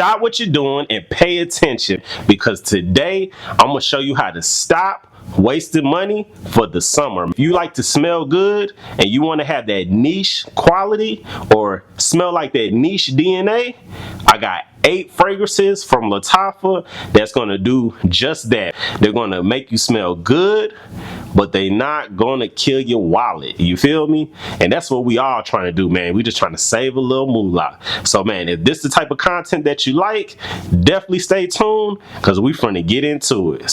stop what you're doing and pay attention, because today I'm gonna show you how to stop wasting money for the summer. If you like to smell good and you want to have that niche quality or smell like that niche DNA, I got 8 fragrances from Lattafa that's going to do just that. They're going to make you smell good, but they not going to kill your wallet. You feel me? And that's what we all trying to do, man. We just trying to save a little moolah. So, man, if this is the type of content that you like, definitely stay tuned, because we finna get into it.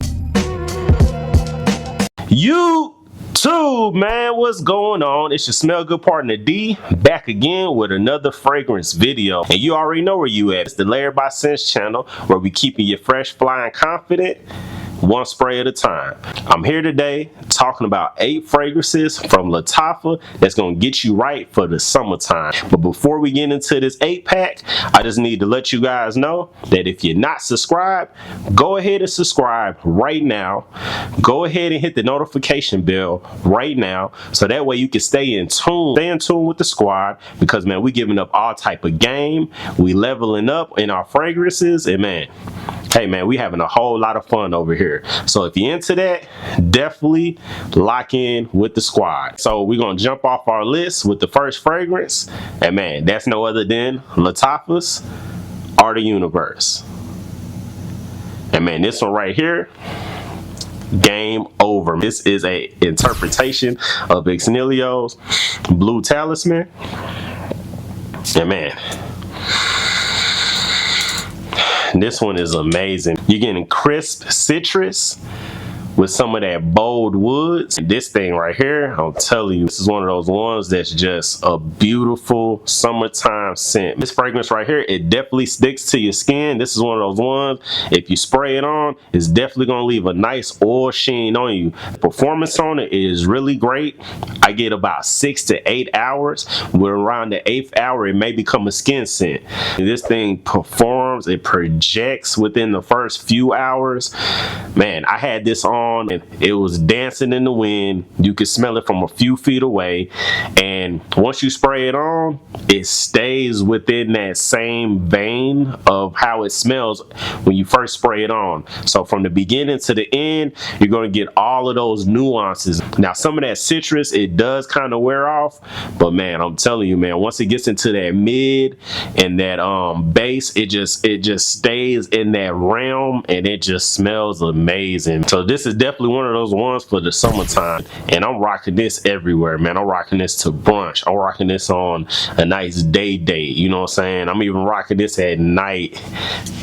YouTube, man, what's going on? It's your Smell Good partner D, back again with another fragrance video. And you already know where you at. It's the Layered by Scentz channel, where we keeping you fresh, fly, and confident, one spray at a time. I'm here today talking about 8 fragrances from Lattafa that's gonna get you right for the summertime. But before we get into this 8-pack, I just need to let you guys know that if you're not subscribed, go ahead and subscribe right now. Go ahead and hit the notification bell right now, so that way you can stay in tune with the squad, because man, we giving up all type of game, we leveling up in our fragrances, and man, hey man, we having a whole lot of fun over here. So if you're into that, definitely lock in with the squad. So we're gonna jump off our list with the first fragrance, and man, that's no other than Lattafa's Art of Universe. And man, this one right here, game over. This is a interpretation of Nihilio's Blue Talisman, and man, this one is amazing. You're getting crisp citrus with some of that bold woods. And this thing right here, I'm telling you, this is one of those ones that's just a beautiful summertime scent. This fragrance right here, it definitely sticks to your skin. This is one of those ones, if you spray it on, it's definitely gonna leave a nice oil sheen on you. The performance on it is really great. I get about 6 to 8 hours. We're around the 8th hour, it may become a skin scent. This thing performs, it projects within the first few hours. Man, I had this on and it was dancing in the wind. You could smell it from a few feet away, and once you spray it on, it stays within that same vein of how it smells when you first spray it on. So from the beginning to the end, you're going to get all of those nuances. Now some of that citrus, it does kind of wear off, but man, I'm telling you, man, once it gets into that mid and that base, it just stays in that realm, and it just smells amazing. So this is definitely one of those ones for the summertime, and I'm rocking this everywhere, man. I'm rocking this to brunch. I'm rocking this on a nice day date, you know what I'm saying? I'm even rocking this at night,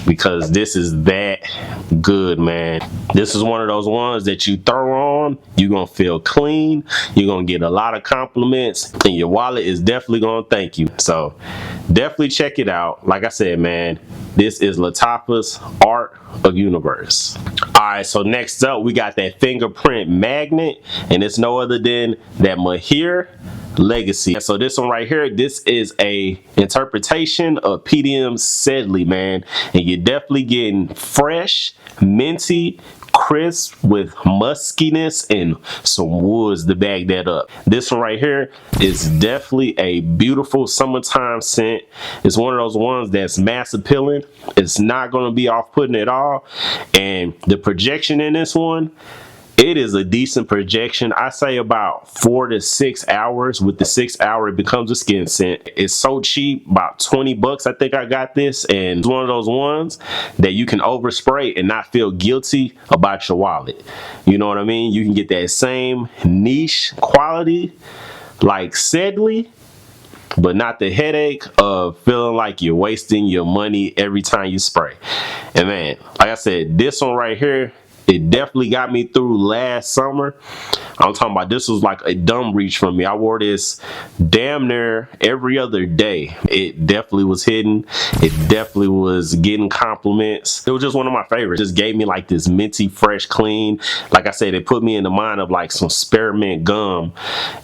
because this is that good, man. This is one of those ones that you throw on, you're gonna feel clean, you're gonna get a lot of compliments, and your wallet is definitely gonna thank you. So definitely check it out. Like I said, man, this is Lattafa's Art of Universe. Alright, so next up we got that fingerprint magnet, and it's no other than that Maahir Legacy. So this one right here, this is a interpretation of PDM's Sedley, man, and you're definitely getting fresh, minty, crisp with muskiness and some woods to back that up. This one right here is definitely a beautiful summertime scent. It's one of those ones that's mass appealing. It's not going to be off-putting at all, and the projection in this one, it is a decent projection. I say about 4 to 6 hours. With the 6th hour, it becomes a skin scent. It's so cheap, about 20 bucks. I think I got this, and it's one of those ones that you can overspray and not feel guilty about your wallet. You know what I mean? You can get that same niche quality like Sedley, but not the headache of feeling like you're wasting your money every time you spray. And man, like I said, this one right here, it definitely got me through last summer. I'm talking about, this was like a dumb reach for me. I wore this damn near every other day. It definitely was hidden. It definitely was getting compliments. It was just one of my favorites. It just gave me like this minty, fresh, clean. Like I said, it put me in the mind of like some spearmint gum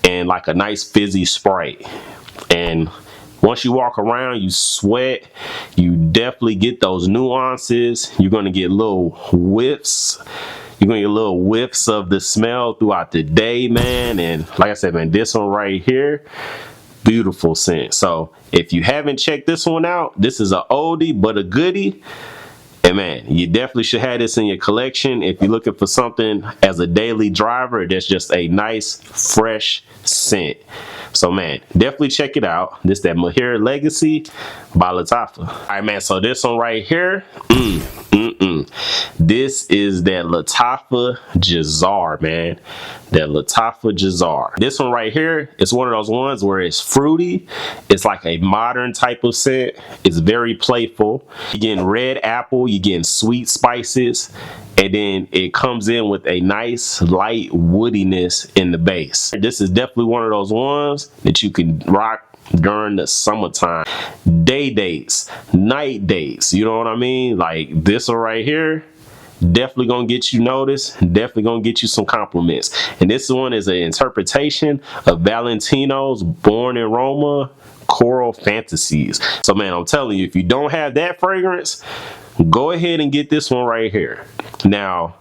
and like a nice fizzy Sprite. And once you walk around, you sweat, you definitely get those nuances. You're going to get little whiffs. You're going to get little whiffs of the smell throughout the day, man. And like I said, man, this one right here, beautiful scent. So if you haven't checked this one out, this is a oldie but a goodie. And man, you definitely should have this in your collection if you're looking for something as a daily driver that's just a nice, fresh scent. So man, definitely check it out. This that Maahir Legacy by Lattafa. All right, man. So this one right here, this is that Lattafa Jaasor, man. That Lattafa Jaasor. This one right here, it's one of those ones where it's fruity. It's like a modern type of scent. It's very playful. You're getting red apple. You're getting sweet spices. And then it comes in with a nice light woodiness in the base. This is definitely one of those ones that you can rock during the summertime. Day dates, night dates, you know what I mean? Like this one right here, definitely gonna get you noticed, definitely gonna get you some compliments. And this one is an interpretation of Valentino's Born in Roma Coral Fantasies. So man, I'm telling you, if you don't have that fragrance, go ahead and get this one right here. Now,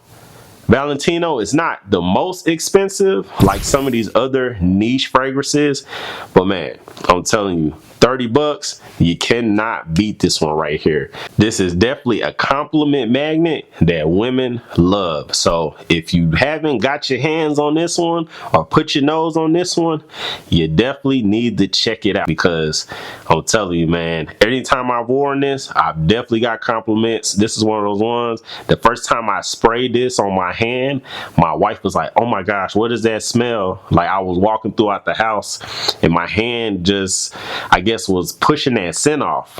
Valentino is not the most expensive like some of these other niche fragrances, but man, I'm telling you, 30 bucks, you cannot beat this one right here. This is definitely a compliment magnet that women love. So if you haven't got your hands on this one or put your nose on this one, you definitely need to check it out, because I'm telling you, man, anytime I've worn this, I've definitely got compliments. This is one of those ones, the first time I sprayed this on my hand, my wife was like, oh my gosh, what does that smell? Like I was walking throughout the house and my hand just, I guess, was pushing that scent off.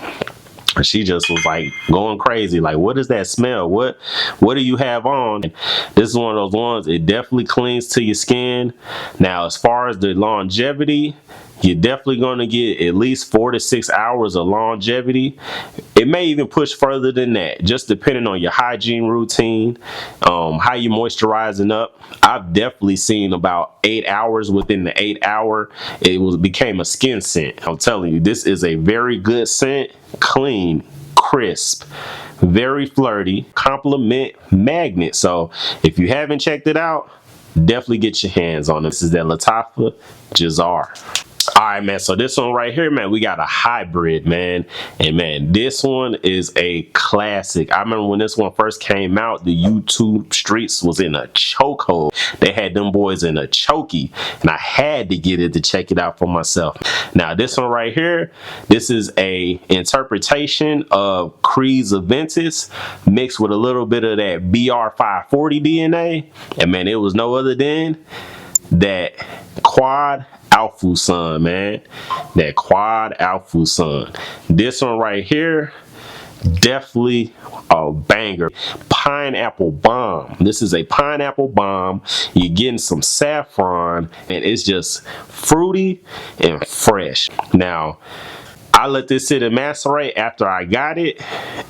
She just was like going crazy, like, what does that smell? What do you have on? And this is one of those ones, it definitely clings to your skin. Now, as far as the longevity, you're definitely going to get at least 4 to 6 hours of longevity. It may even push further than that, just depending on your hygiene routine, how you moisturizing up. I've definitely seen about 8 hours. Within the 8 hour, it became a skin scent. I'm telling you, this is a very good scent, clean, crisp, very flirty, compliment magnet. So if you haven't checked it out, definitely get your hands on it. This is that Lattafa Jaasor. All right, man, so this one right here, man, we got a hybrid, man. And man, this one is a classic. I remember when this one first came out, the YouTube streets was in a chokehold. They had them boys in a chokey, and I had to get it to check it out for myself. Now, this one right here, this is a interpretation of Creed's Aventus mixed with a little bit of that BR540 DNA. And man, it was no other than that Quad Fursan, man. That Quad Fursan. This one right here, definitely a banger. Pineapple bomb. This is a pineapple bomb. You're getting some saffron, and it's just fruity and fresh. Now, I let this sit and macerate after I got it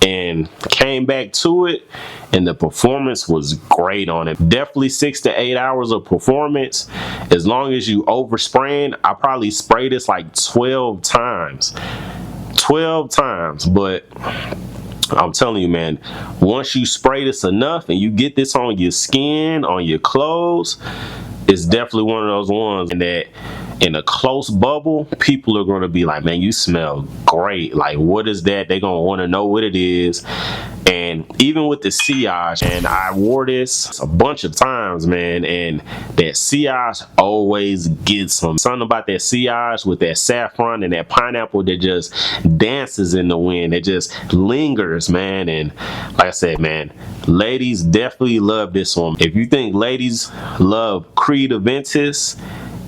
and came back to it, and the performance was great on it. Definitely 6 to 8 hours of performance. As long as you overspraying, I probably sprayed this like 12 times. 12 times, but I'm telling you, man, once you spray this enough and you get this on your skin, on your clothes, it's definitely one of those ones that in a close bubble, people are going to be like, man, you smell great. Like, what is that? They're going to want to know what it is. And even with the sillage, and I wore this a bunch of times, man, and that sillage always gets something about that sillage with that saffron and that pineapple that just dances in the wind. It just lingers, man. And like I said, man, ladies definitely love this one. If you think ladies love Creed Aventus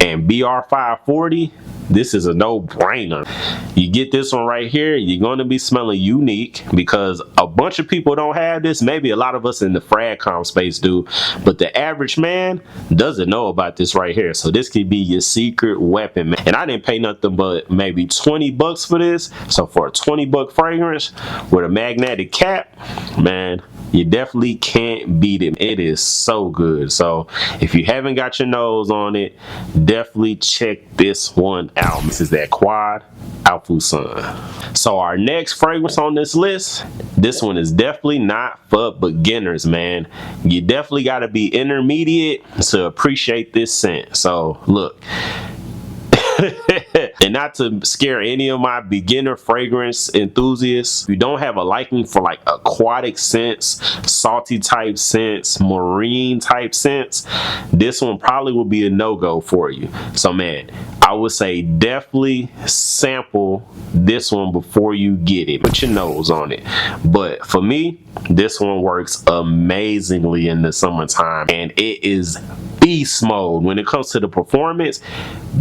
and BR540, this is a no-brainer. You get this one right here, you're going to be smelling unique, because a bunch of people don't have this. Maybe a lot of us in the fragcom space do, but the average man doesn't know about this right here. So this could be your secret weapon, man. And I didn't pay nothing but maybe 20 bucks for this. So for a 20-buck fragrance with a magnetic cap, man, you definitely can't beat it. It is so good. So if you haven't got your nose on it, definitely check this one out. This is that Quad Fursan. So our next fragrance on this list, this one is definitely not for beginners, man. You definitely got to be intermediate to appreciate this scent. So look, And not to scare any of my beginner fragrance enthusiasts, if you don't have a liking for like aquatic scents, salty type scents, marine type scents, this one probably will be a no-go for you. So man, I would say definitely sample this one before you get it. Put your nose on it. But for me, this one works amazingly in the summertime, and it is beast mode. When it comes to the performance,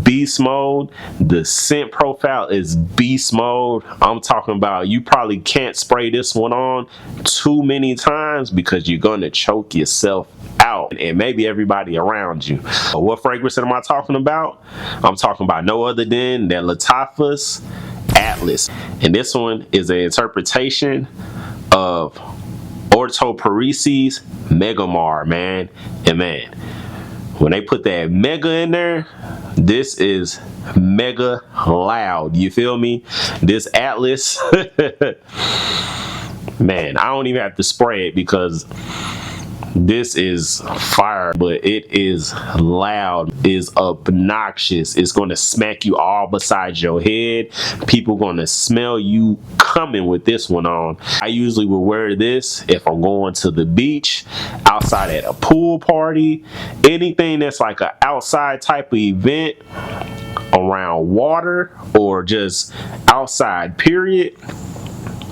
beast mode. The scent profile is beast mode. I'm talking about you probably can't spray this one on too many times because you're gonna choke yourself out, and maybe everybody around you. What fragrance am I talking about? I'm talking about no other than that Lattafa's Atlas, and this one is an interpretation of Parisi's Megamare, man. And man, when they put that mega in there, this is mega loud. You feel me? This Atlas, man, I don't even have to spray it because this is fire, but it is loud, is obnoxious. It's going to smack you all beside your head. People going to smell you coming with this one on. I usually will wear this if I'm going to the beach, outside at a pool party, anything that's like an outside type of event around water or just outside period.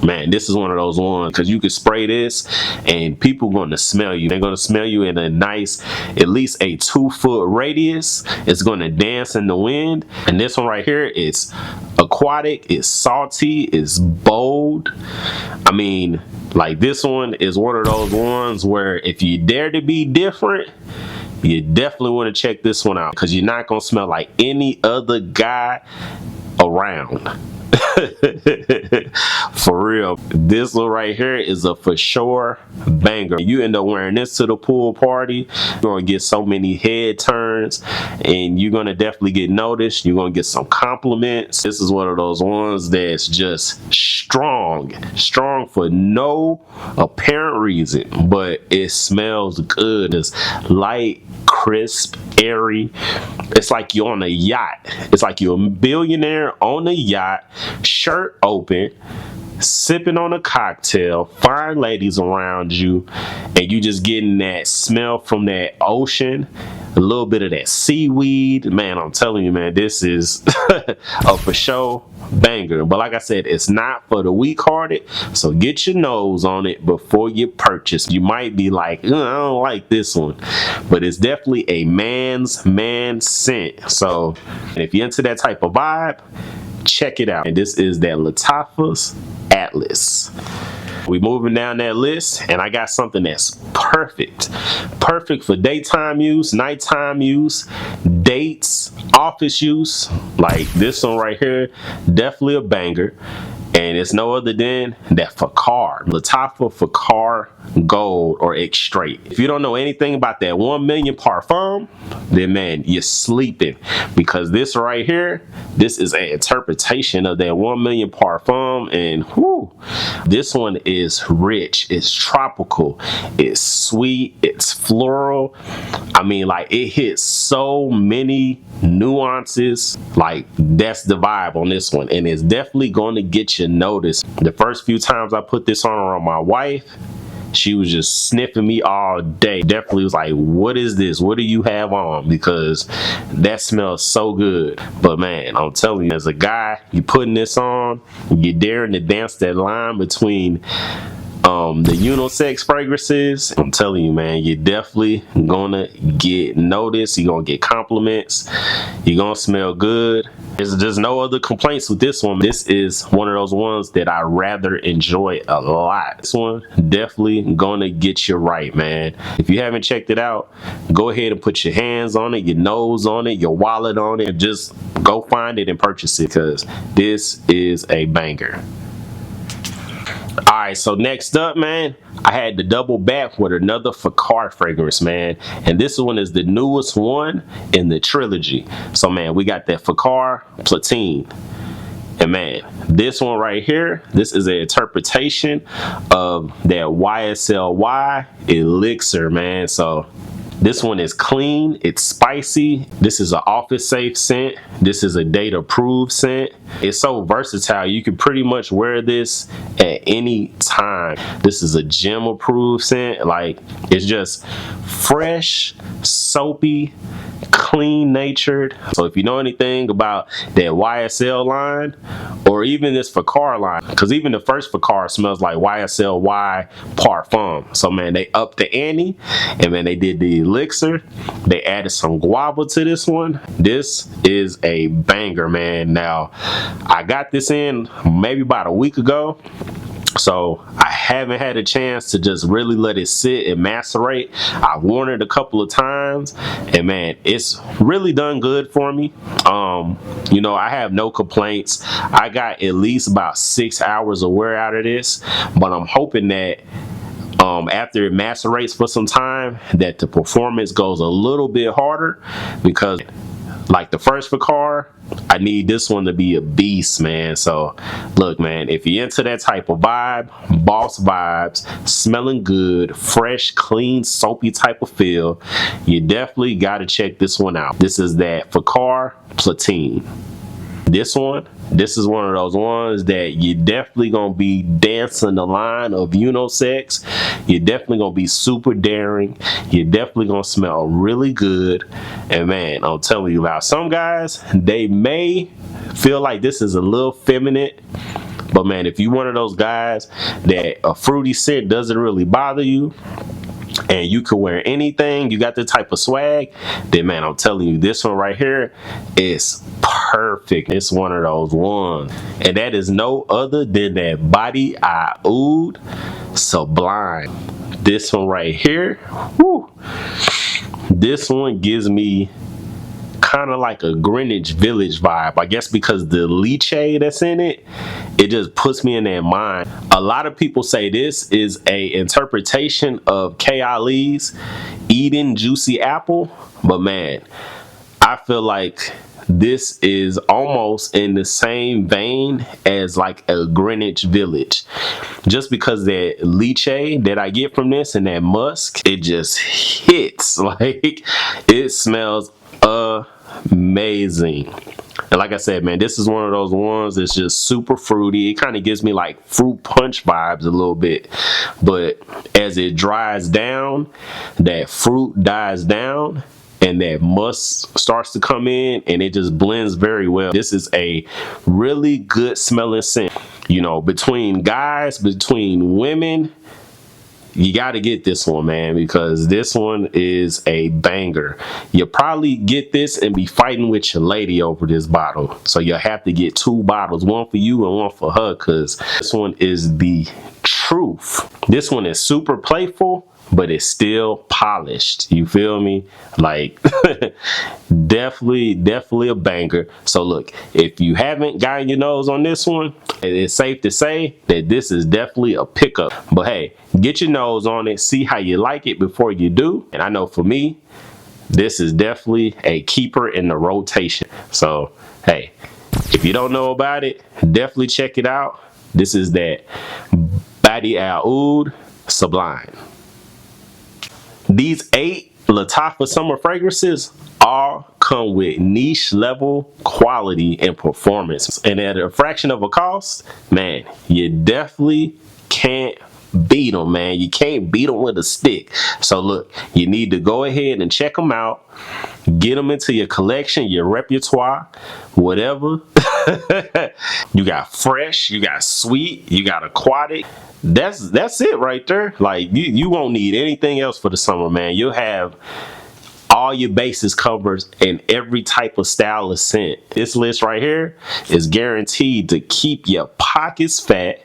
Man, this is one of those ones because you can spray this and people going to smell you. They're going to smell you in a nice, at least a 2-foot radius. It's going to dance in the wind. And this one right here, it's aquatic, it's salty, it's bold. I mean, like this one is one of those ones where if you dare to be different, you definitely want to check this one out because you're not going to smell like any other guy around. For real, this one right here is a for sure banger. You end up wearing this to the pool party, you're gonna get so many head turns and you're gonna definitely get noticed. You're gonna get some compliments. This is one of those ones that's just strong for no apparent reason, but it smells good. It's light, crisp, airy. It's like you're on a yacht. It's like you're a billionaire on a yacht, shirt open, sipping on a cocktail, fine ladies around you, and you just getting that smell from that ocean, a little bit of that seaweed. Man, I'm telling you, man, this is a for sure banger. But like I said, it's not for the weak-hearted, so get your nose on it before you purchase. You might be like, I don't like this one, but it's definitely a man's scent. So if you're into that type of vibe, check it out. And this is that Lattafa's Atlas. We moving down that list, and I got something that's perfect for daytime use, nighttime use, dates, office use. Like this one right here, definitely a banger. And it's no other than that Fukhar, Lattafa Fukhar Gold or X Straight. If you don't know anything about that 1 million Parfum, then man, you're sleeping, because this right here, this is an interpretation of that 1 million Parfum, and whoo, this one is rich, it's tropical, it's sweet, it's floral. I mean, like it hits so many nuances. Like that's the vibe on this one, and it's definitely going to get you noticed. The first few times I put this on my wife, she was just sniffing me all day. Definitely was like, what is this? What do you have on? Because that smells so good. But man, I'm telling you, as a guy, you putting this on, you daring to dance that line between the unisex fragrances. I'm telling you, man, you're definitely gonna get noticed. You're gonna get compliments. You're gonna smell good. There's just no other complaints with this one. This is one of those ones that I rather enjoy a lot. This one definitely gonna get you right, man. If you haven't checked it out, go ahead and put your hands on it, your nose on it, your wallet on it, and just go find it and purchase it, because this is a banger. Alright, so next up, man, I had to double back with another Fukhar fragrance, man. And this one is the newest one in the trilogy. So, man, we got that Fukhar Platin. And, man, this one right here, this is an interpretation of that YSLY Elixir, man. So, This one is clean, it's spicy. This is an office safe scent. This is a date approved scent. It's so versatile. You can pretty much wear this at any time. This is a gym approved scent. Like, it's just fresh, soapy, clean natured. So if you know anything about that YSL line, or even this Fukhar line, because even the first Fukhar smells like YSL Parfum. So man, they upped the ante, and man, they did the Elixir. They added some guava to this one. This is a banger, man. Now, I got this in maybe about a week ago, so I haven't had a chance to just really let it sit and macerate. I've worn it a couple of times, and man, it's really done good for me. You know, I have no complaints. I got at least about 6 hours of wear out of this, but I'm hoping that after it macerates for some time, that the performance goes a little bit harder, because like the first Fukhar, I need this one to be a beast, man. So look, man, if you're into that type of vibe, boss vibes, smelling good, fresh, clean, soapy type of feel, you definitely got to check this one out. This is that Fukhar Platin. This is one of those ones that you definitely gonna be dancing the line of unisex. You're definitely gonna be super daring. You're definitely gonna smell really good. And man, I'm telling you, about some guys, they may feel like this is a little feminine, but man, if you're one of those guys that a fruity scent doesn't really bother you, and you can wear anything, you got the type of swag, then man, I'm telling you, this one right here is perfect. It's one of those ones, and that is no other than that Bade'e Sublime. This one right here, whew, this one gives me kind of like a Greenwich Village vibe, I guess, because the lychee that's in it, it just puts me in that mind. A lot of people say this is a interpretation of K. Ali's Eden Juicy Apple, but man, I feel like this is almost in the same vein as like a Greenwich Village, just because that lychee that I get from this and that musk, it just hits. Like, it smells amazing. And like I said, man, this is one of those ones that's just super fruity. It kind of gives me like fruit punch vibes a little bit, but as it dries down, that fruit dies down and that musk starts to come in, and it just blends very well. This is a really good smelling scent. You know, between guys, between women, you got to get this one, man, because this one is a banger. You'll probably get this and be fighting with your lady over this bottle. So you'll have to get 2 bottles, one for you and one for her, because this one is the truth. This one is super playful, but it's still polished. You feel me? Like, definitely a banger. So look, if you haven't gotten your nose on this one, it's safe to say that this is definitely a pickup. But hey, get your nose on it, see how you like it before you do. And I know for me, this is definitely a keeper in the rotation. So hey, if you don't know about it, definitely check it out. This is that Bade'e Sublime. These 8 Lattafa summer fragrances all come with niche level quality and performance, and at a fraction of a cost, man, you definitely can't beat them, man. You can't beat them with a stick. So look, you need to go ahead and check them out, get them into your collection, your repertoire, whatever. You got fresh, you got sweet, you got aquatic. That's it right there. Like, you won't need anything else for the summer, man. You'll have all your bases covered in every type of style of scent. This list right here is guaranteed to keep your pockets fat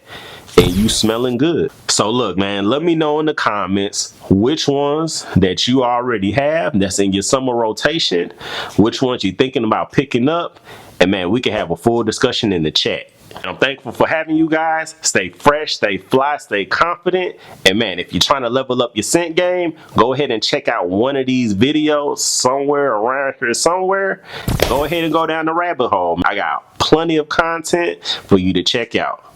and you smelling good. So look, man, let me know in the comments which ones that you already have that's in your summer rotation, which ones you're thinking about picking up, and man, we can have a full discussion in the chat. And I'm thankful for having you guys. Stay fresh, stay fly, stay confident. And man, if you're trying to level up your scent game, go ahead and check out one of these videos somewhere around here somewhere. Go ahead and go down the rabbit hole. I got plenty of content for you to check out.